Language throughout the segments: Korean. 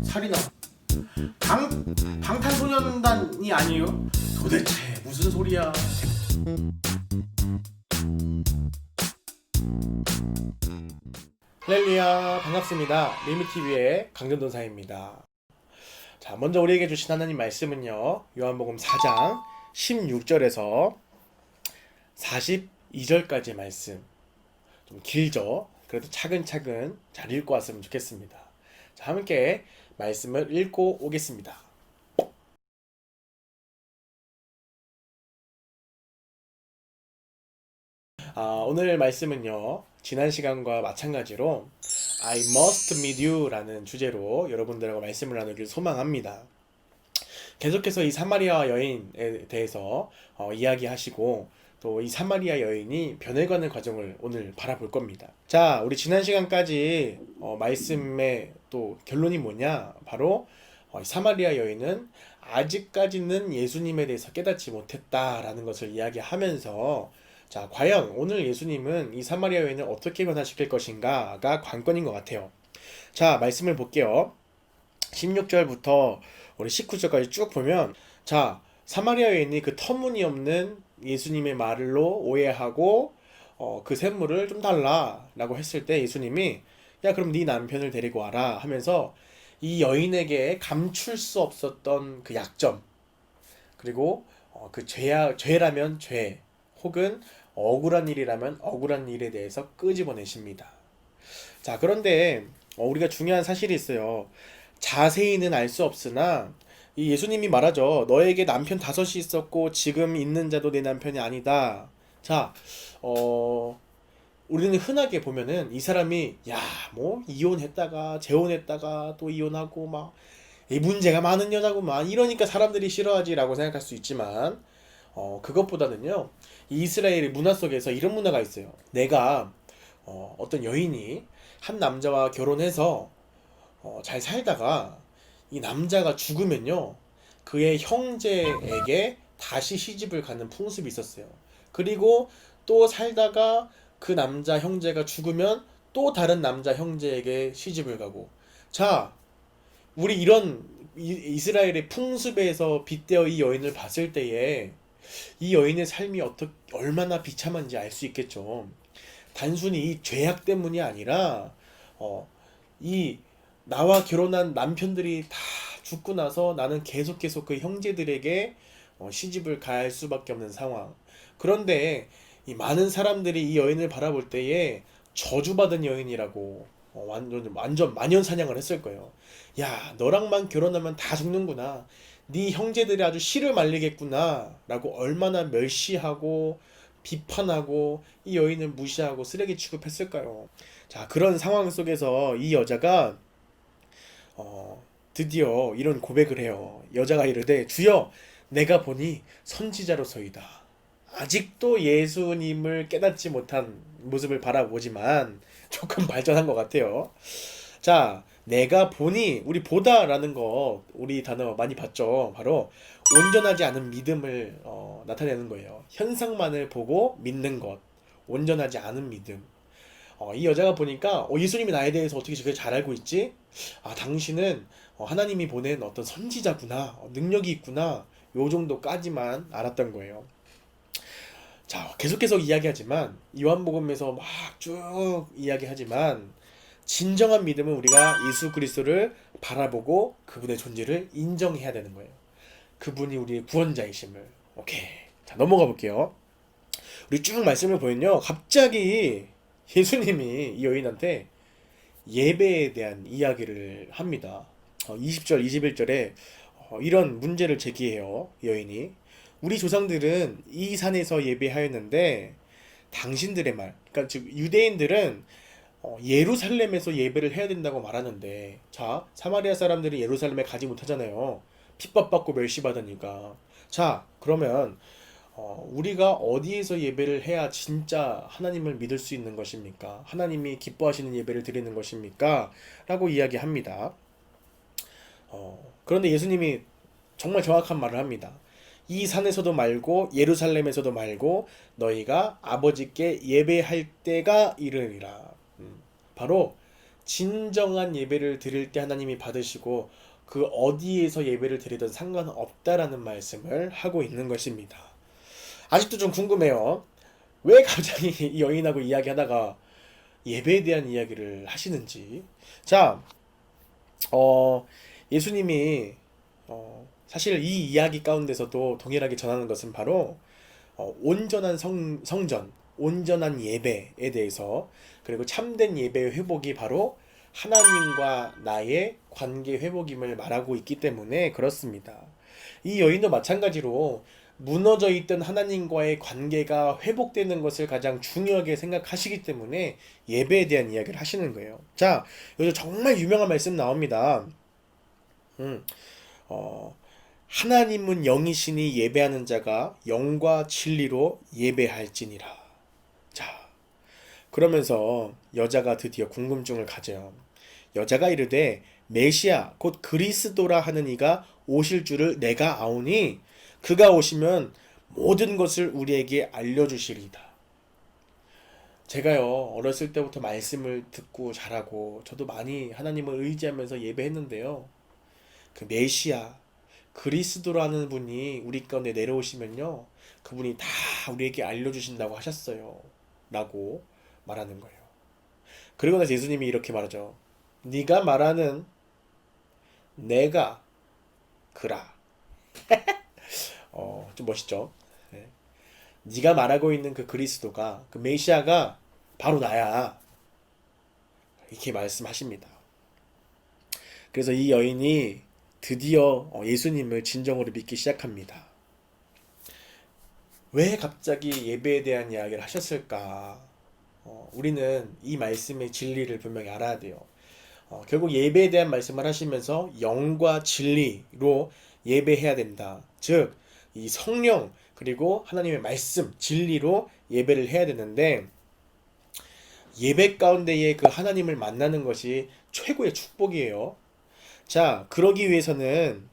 살인아. 방탄소년단이 아니에요? 도대체 무슨 소리야? 할렐루야, 반갑습니다. 밀미TV의 강전도사입니다. 자, 먼저 우리에게 주신 하나님 말씀은요, 요한복음 4장 16절에서 42절까지 말씀. 좀 길죠? 그래도 차근차근 잘 읽고 왔으면 좋겠습니다. 자, 함께 말씀을 읽고 오겠습니다. 오늘 말씀은요, 지난 시간과 마찬가지로 I must meet you 라는 주제로 여러분들하고 말씀을 나누길 소망합니다. 계속해서 이 사마리아 여인에 대해서 이야기하시고, 또 이 사마리아 여인이 변해가는 과정을 오늘 바라볼 겁니다. 자, 우리 지난 시간까지 말씀의 또 결론이 뭐냐? 바로 사마리아 여인은 아직까지는 예수님에 대해서 깨닫지 못했다라는 것을 이야기하면서, 자, 과연 오늘 예수님은 이 사마리아 여인을 어떻게 변화시킬 것인가가 관건인 것 같아요. 자, 말씀을 볼게요. 16절부터 우리 19절까지 쭉 보면, 자, 사마리아 여인이 그 터무니없는 예수님의 말로 오해하고 그 샘물을 좀 달라 라고 했을 때 예수님이, 야, 그럼 네 남편을 데리고 와라 하면서 이 여인에게 감출 수 없었던 그 약점, 그리고 그 죄라면 죄, 혹은 억울한 일이라면 억울한 일에 대해서 끄집어내십니다. 자, 그런데 우리가 중요한 사실이 있어요. 자세히는 알 수 없으나 이 예수님이 말하죠. 너에게 남편 5이 있었고 지금 있는 자도 내 남편이 아니다. 자, 우리는 흔하게 보면은 이 사람이 뭐 이혼했다가 재혼했다가 또 이혼하고 막 이 문제가 많은 여자구만, 이러니까 사람들이 싫어하지라고 생각할 수 있지만, 그것보다는요, 이 이스라엘의 문화 속에서 이런 문화가 있어요. 내가 어떤 여인이 한 남자와 결혼해서 잘 살다가 이 남자가 죽으면요, 그의 형제에게 다시 시집을 가는 풍습이 있었어요. 그리고 또 살다가 그 남자 형제가 죽으면 또 다른 남자 형제에게 시집을 가고. 자, 우리 이런 이스라엘의 풍습에서 빗대어 이 여인을 봤을 때에 이 여인의 삶이 얼마나 비참한지 알 수 있겠죠. 단순히 이 죄악 때문이 아니라 이 나와 결혼한 남편들이 다 죽고 나서 나는 계속 그 형제들에게 시집을 갈 수밖에 없는 상황. 그런데 이 많은 사람들이 이 여인을 바라볼 때에 저주받은 여인이라고 완전 만연사냥을 했을 거예요. 야, 너랑만 결혼하면 다 죽는구나. 네 형제들이 아주 씨를 말리겠구나 라고 얼마나 멸시하고 비판하고 이 여인을 무시하고 쓰레기 취급했을까요? 자, 그런 상황 속에서 이 여자가 드디어 이런 고백을 해요. 여자가 이르되, 주여, 내가 보니 선지자로서이다. 아직도 예수님을 깨닫지 못한 모습을 바라보지만 조금 발전한 것 같아요. 자, 내가 보니, 우리 보다라는 거 우리 단어 많이 봤죠. 바로 온전하지 않은 믿음을 나타내는 거예요. 현상만을 보고 믿는 것, 온전하지 않은 믿음. 이 여자가 보니까 예수님이 나에 대해서 어떻게 저렇게 잘 알고 있지? 당신은 하나님이 보낸 어떤 선지자구나, 능력이 있구나, 요 정도까지만 알았던 거예요. 자, 계속해서 이야기하지만, 요한복음에서 막 쭉 이야기하지만, 진정한 믿음은 우리가 예수 그리스도를 바라보고 그분의 존재를 인정해야 되는 거예요. 그분이 우리의 구원자이심을. 오케이. 자, 넘어가 볼게요. 우리 쭉 말씀을 보면요, 갑자기 예수님이 이 여인한테 예배에 대한 이야기를 합니다. 20절, 21절에 이런 문제를 제기해요. 여인이, 우리 조상들은 이 산에서 예배하였는데 당신들의 말, 그러니까 즉 유대인들은 예루살렘에서 예배를 해야 된다고 말하는데, 자, 사마리아 사람들이 예루살렘에 가지 못하잖아요. 핍박받고 멸시받으니까. 자, 그러면 우리가 어디에서 예배를 해야 진짜 하나님을 믿을 수 있는 것입니까? 하나님이 기뻐하시는 예배를 드리는 것입니까? 라고 이야기합니다. 그런데 예수님이 정말 정확한 말을 합니다. 이 산에서도 말고 예루살렘에서도 말고 너희가 아버지께 예배할 때가 이르리라. 바로 진정한 예배를 드릴 때 하나님이 받으시고 그 어디에서 예배를 드리든 상관없다라는 말씀을 하고 있는 것입니다. 아직도 좀 궁금해요. 왜 갑자기 이 여인하고 이야기하다가 예배에 대한 이야기를 하시는지. 자, 어, 예수님이 사실 이 이야기 가운데서도 동일하게 전하는 것은 바로 온전한 성전, 온전한 예배에 대해서, 그리고 참된 예배의 회복이 바로 하나님과 나의 관계 회복임을 말하고 있기 때문에 그렇습니다. 이 여인도 마찬가지로 무너져 있던 하나님과의 관계가 회복되는 것을 가장 중요하게 생각하시기 때문에 예배에 대한 이야기를 하시는 거예요. 자, 여기서 정말 유명한 말씀 나옵니다. 음, 어, 하나님은 영이시니 예배하는 자가 영과 진리로 예배할지니라. 자, 그러면서 여자가 드디어 궁금증을 가져요. 여자가 이르되 메시아 곧 그리스도라 하는 이가 오실 줄을 내가 아오니 그가 오시면 모든 것을 우리에게 알려주시리다. 제가요, 어렸을 때부터 말씀을 듣고 자라고 저도 많이 하나님을 의지하면서 예배했는데요. 그 메시아 그리스도라는 분이 우리 가운데 내려오시면요, 그분이 다 우리에게 알려주신다고 하셨어요 라고 말하는 거예요. 그리고 나서 예수님이 이렇게 말하죠. 네가 말하는 내가 그라. 좀 멋있죠. 네. 네가 말하고 있는 그 그리스도가, 그 메시아가 바로 나야, 이렇게 말씀하십니다. 그래서 이 여인이 드디어 예수님을 진정으로 믿기 시작합니다. 왜 갑자기 예배에 대한 이야기를 하셨을까? 우리는 이 말씀의 진리를 분명히 알아야 돼요. 결국 예배에 대한 말씀을 하시면서 영과 진리로 예배해야 된다. 즉, 이 성령 그리고 하나님의 말씀, 진리로 예배를 해야 되는데, 예배 가운데에 그 하나님을 만나는 것이 최고의 축복이에요. 자, 그러기 위해서는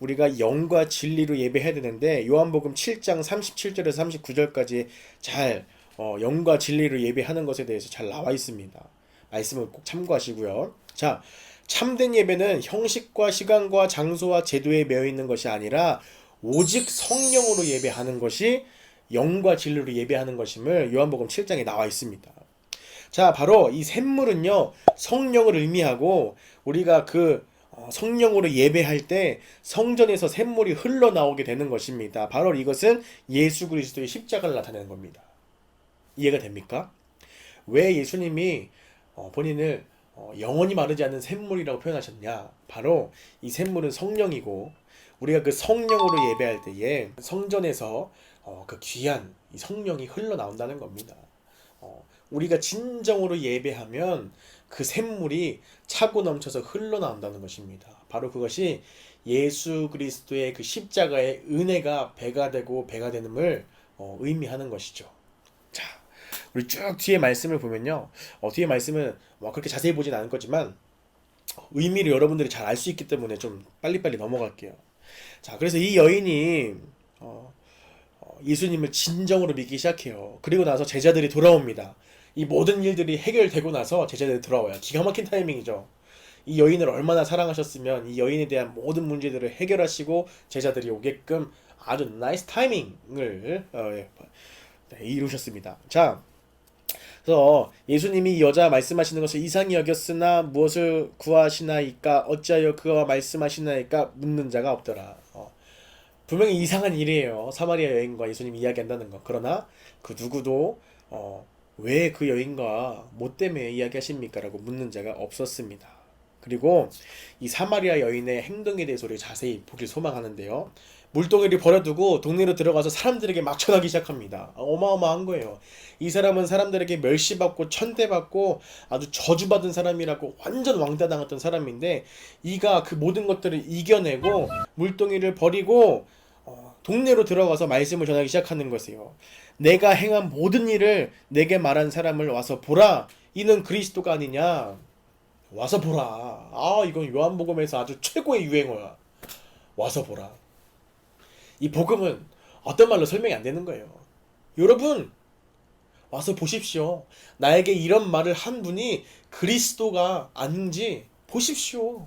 우리가 영과 진리로 예배해야 되는데, 요한복음 7장 37절에서 39절까지 잘 영과 진리로 예배하는 것에 대해서 잘 나와 있습니다. 말씀을 꼭 참고하시고요. 자, 참된 예배는 형식과 시간과 장소와 제도에 매여 있는 것이 아니라 오직 성령으로 예배하는 것이 영과 진리로 예배하는 것임을 요한복음 7장에 나와 있습니다. 자, 바로 이 샘물은요, 성령을 의미하고, 우리가 그 성령으로 예배할 때 성전에서 샘물이 흘러나오게 되는 것입니다. 바로 이것은 예수 그리스도의 십자가를 나타내는 겁니다. 이해가 됩니까? 왜 예수님이 본인을 영원히 마르지 않는 샘물이라고 표현하셨냐? 바로 이 샘물은 성령이고, 우리가 그 성령으로 예배할 때에 성전에서 그 귀한 이 성령이 흘러나온다는 겁니다. 우리가 진정으로 예배하면 그 샘물이 차고 넘쳐서 흘러나온다는 것입니다. 바로 그것이 예수 그리스도의 그 십자가의 은혜가 배가 되고 배가 되는을 의미하는 것이죠. 자, 우리 쭉 뒤에 말씀을 보면요, 뒤에 말씀은 그렇게 자세히 보진 않을 거지만 의미를 여러분들이 잘 알 수 있기 때문에 좀 빨리빨리 넘어갈게요. 자, 그래서 이 여인이 예수님을 진정으로 믿기 시작해요. 그리고 나서 제자들이 돌아옵니다. 이 모든 일들이 해결되고 나서 제자들이 돌아와요. 기가 막힌 타이밍이죠. 이 여인을 얼마나 사랑하셨으면 이 여인에 대한 모든 문제들을 해결하시고 제자들이 오게끔 아주 나이스 타이밍을 이루셨습니다. 자, 그래서 예수님이 이 여자 말씀하시는 것을 이상히 여겼으나 무엇을 구하시나이까 어찌하여 그와 말씀하시나이까 묻는 자가 없더라. 분명히 이상한 일이에요. 사마리아 여인과 예수님이 이야기한다는 것. 그러나 그 누구도 왜 그 여인과 뭐 때문에 이야기하십니까? 라고 묻는 자가 없었습니다. 그리고 이 사마리아 여인의 행동에 대해서 우리가 자세히 보길 소망하는데요. 물동이를 버려두고 동네로 들어가서 사람들에게 막 전하기 시작합니다. 어마어마한 거예요. 이 사람은 사람들에게 멸시받고 천대받고 아주 저주받은 사람이라고 완전 왕따당했던 사람인데, 이가 그 모든 것들을 이겨내고 물동이를 버리고 동네로 들어가서 말씀을 전하기 시작하는 것이에요. 내가 행한 모든 일을 내게 말한 사람을 와서 보라. 이는 그리스도가 아니냐. 와서 보라. 이건 요한복음에서 아주 최고의 유행어야. 와서 보라. 이 복음은 어떤 말로 설명이 안 되는 거예요. 여러분, 와서 보십시오. 나에게 이런 말을 한 분이 그리스도가 아닌지 보십시오.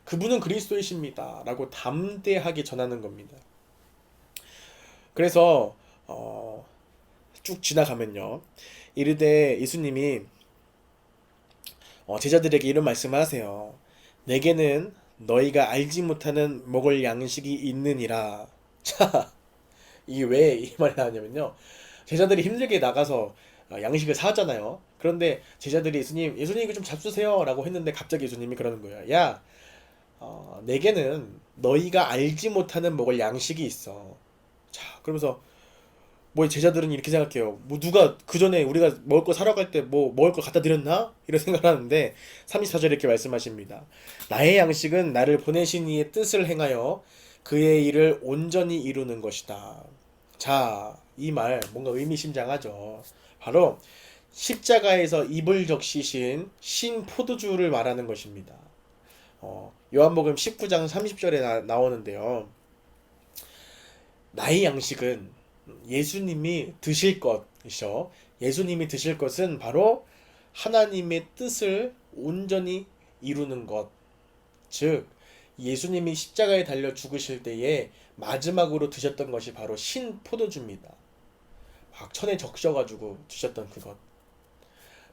그분은 그리스도이십니다. 라고 담대하게 전하는 겁니다. 그래서 쭉 지나가면요. 이르되 예수님이 제자들에게 이런 말씀을 하세요. 내게는 너희가 알지 못하는 먹을 양식이 있느니라. 자, 이게 왜 이 말이 나왔냐면요. 제자들이 힘들게 나가서 양식을 사왔잖아요. 그런데 제자들이 예수님 이거 좀 잡수세요 라고 했는데 갑자기 예수님이 그러는 거예요. 야, 내게는 너희가 알지 못하는 먹을 양식이 있어. 자, 그러면서 뭐 제자들은 이렇게 생각해요. 뭐 누가 그 전에 우리가 먹을 거 사러 갈 때 뭐 먹을 거 갖다 드렸나? 이런 생각을 하는데 34절에 이렇게 말씀하십니다. 나의 양식은 나를 보내신 이의 뜻을 행하여 그의 일을 온전히 이루는 것이다. 자, 이 말 뭔가 의미심장하죠. 바로 십자가에서 입을 적시신 신 포도주를 말하는 것입니다. 요한복음 19장 30절에 나오는데요. 나의 양식은 예수님이 드실 것이죠. 예수님이 드실 것은 바로 하나님의 뜻을 온전히 이루는 것. 즉, 예수님이 십자가에 달려 죽으실 때에 마지막으로 드셨던 것이 바로 신 포도주입니다. 막 천에 적셔가지고 드셨던 그것.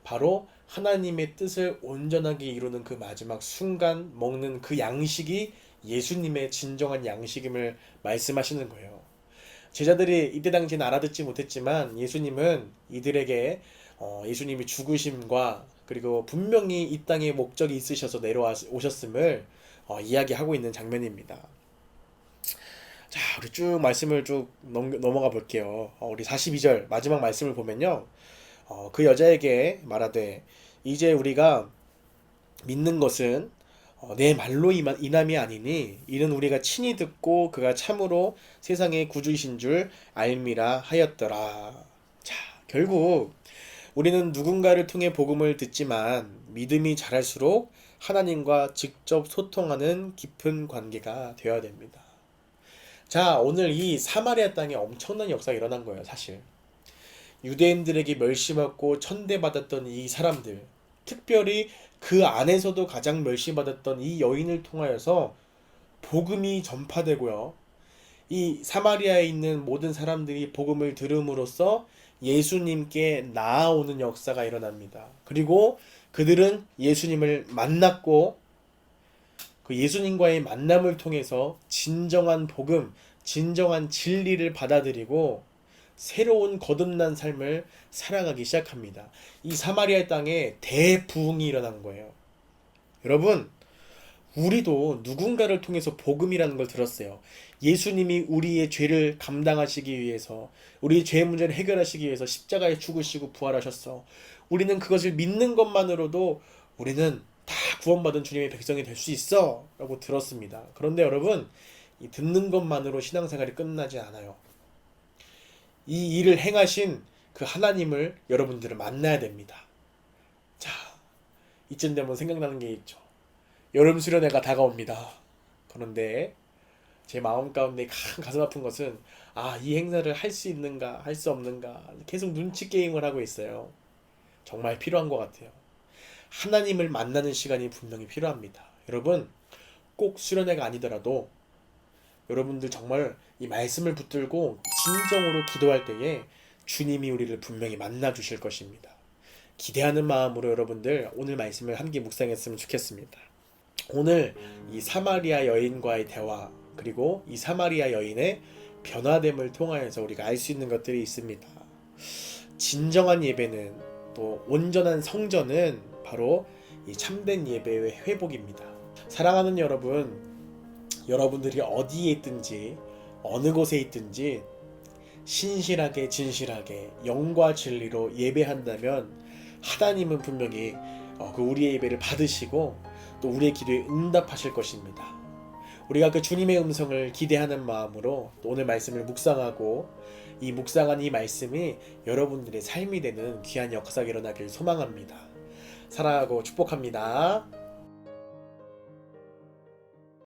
바로 하나님의 뜻을 온전하게 이루는 그 마지막 순간 먹는 그 양식이 예수님의 진정한 양식임을 말씀하시는 거예요. 제자들이 이때 당시는 알아듣지 못했지만 예수님은 이들에게 예수님이 죽으심과 그리고 분명히 이 땅에 목적이 있으셔서 내려오셨음을 이야기하고 있는 장면입니다. 자, 우리 쭉 말씀을 쭉 넘어가 볼게요. 우리 42절 마지막 말씀을 보면요. 그 여자에게 말하되 이제 우리가 믿는 것은 내 말로 인함이 아니니 이는 우리가 친히 듣고 그가 참으로 세상의 구주이신 줄 알미라 하였더라. 자, 결국 우리는 누군가를 통해 복음을 듣지만 믿음이 자랄수록 하나님과 직접 소통하는 깊은 관계가 되어야 됩니다. 자, 오늘 이 사마리아 땅에 엄청난 역사가 일어난 거예요, 사실. 유대인들에게 멸시받고 천대받았던 이 사람들, 특별히 그 안에서도 가장 멸시받았던 이 여인을 통하여서 복음이 전파되고요. 이 사마리아에 있는 모든 사람들이 복음을 들음으로써 예수님께 나아오는 역사가 일어납니다. 그리고 그들은 예수님을 만났고 그 예수님과의 만남을 통해서 진정한 복음, 진정한 진리를 받아들이고 새로운 거듭난 삶을 살아가기 시작합니다. 이 사마리아 땅에 대부흥이 일어난 거예요. 여러분, 우리도 누군가를 통해서 복음이라는 걸 들었어요. 예수님이 우리의 죄를 감당하시기 위해서, 우리의 죄 문제를 해결하시기 위해서 십자가에 죽으시고 부활하셨어. 우리는 그것을 믿는 것만으로도 우리는 다 구원받은 주님의 백성이 될 수 있어 라고 들었습니다. 그런데 여러분, 이 듣는 것만으로 신앙생활이 끝나지 않아요. 이 일을 행하신 그 하나님을 여러분들은 만나야 됩니다. 자, 이쯤 되면 생각나는 게 있죠. 여름 수련회가 다가옵니다. 그런데 제 마음 가운데 가슴 아픈 것은 이 행사를 할 수 있는가 할 수 없는가 계속 눈치 게임을 하고 있어요. 정말 필요한 것 같아요. 하나님을 만나는 시간이 분명히 필요합니다. 여러분, 꼭 수련회가 아니더라도 여러분들 정말 이 말씀을 붙들고 진정으로 기도할 때에 주님이 우리를 분명히 만나 주실 것입니다. 기대하는 마음으로 여러분들 오늘 말씀을 함께 묵상했으면 좋겠습니다. 오늘 이 사마리아 여인과의 대화, 그리고 이 사마리아 여인의 변화됨을 통하여서 우리가 알 수 있는 것들이 있습니다. 진정한 예배는, 또 온전한 성전은 바로 이 참된 예배의 회복입니다. 사랑하는 여러분, 여러분들이 어디에 있든지 어느 곳에 있든지 신실하게 진실하게 영과 진리로 예배한다면 하나님은 분명히 그 우리의 예배를 받으시고 또 우리의 기도에 응답하실 것입니다. 우리가 그 주님의 음성을 기대하는 마음으로 또 오늘 말씀을 묵상하고 이 묵상한 이 말씀이 여러분들의 삶이 되는 귀한 역사가 일어나길 소망합니다. 사랑하고 축복합니다.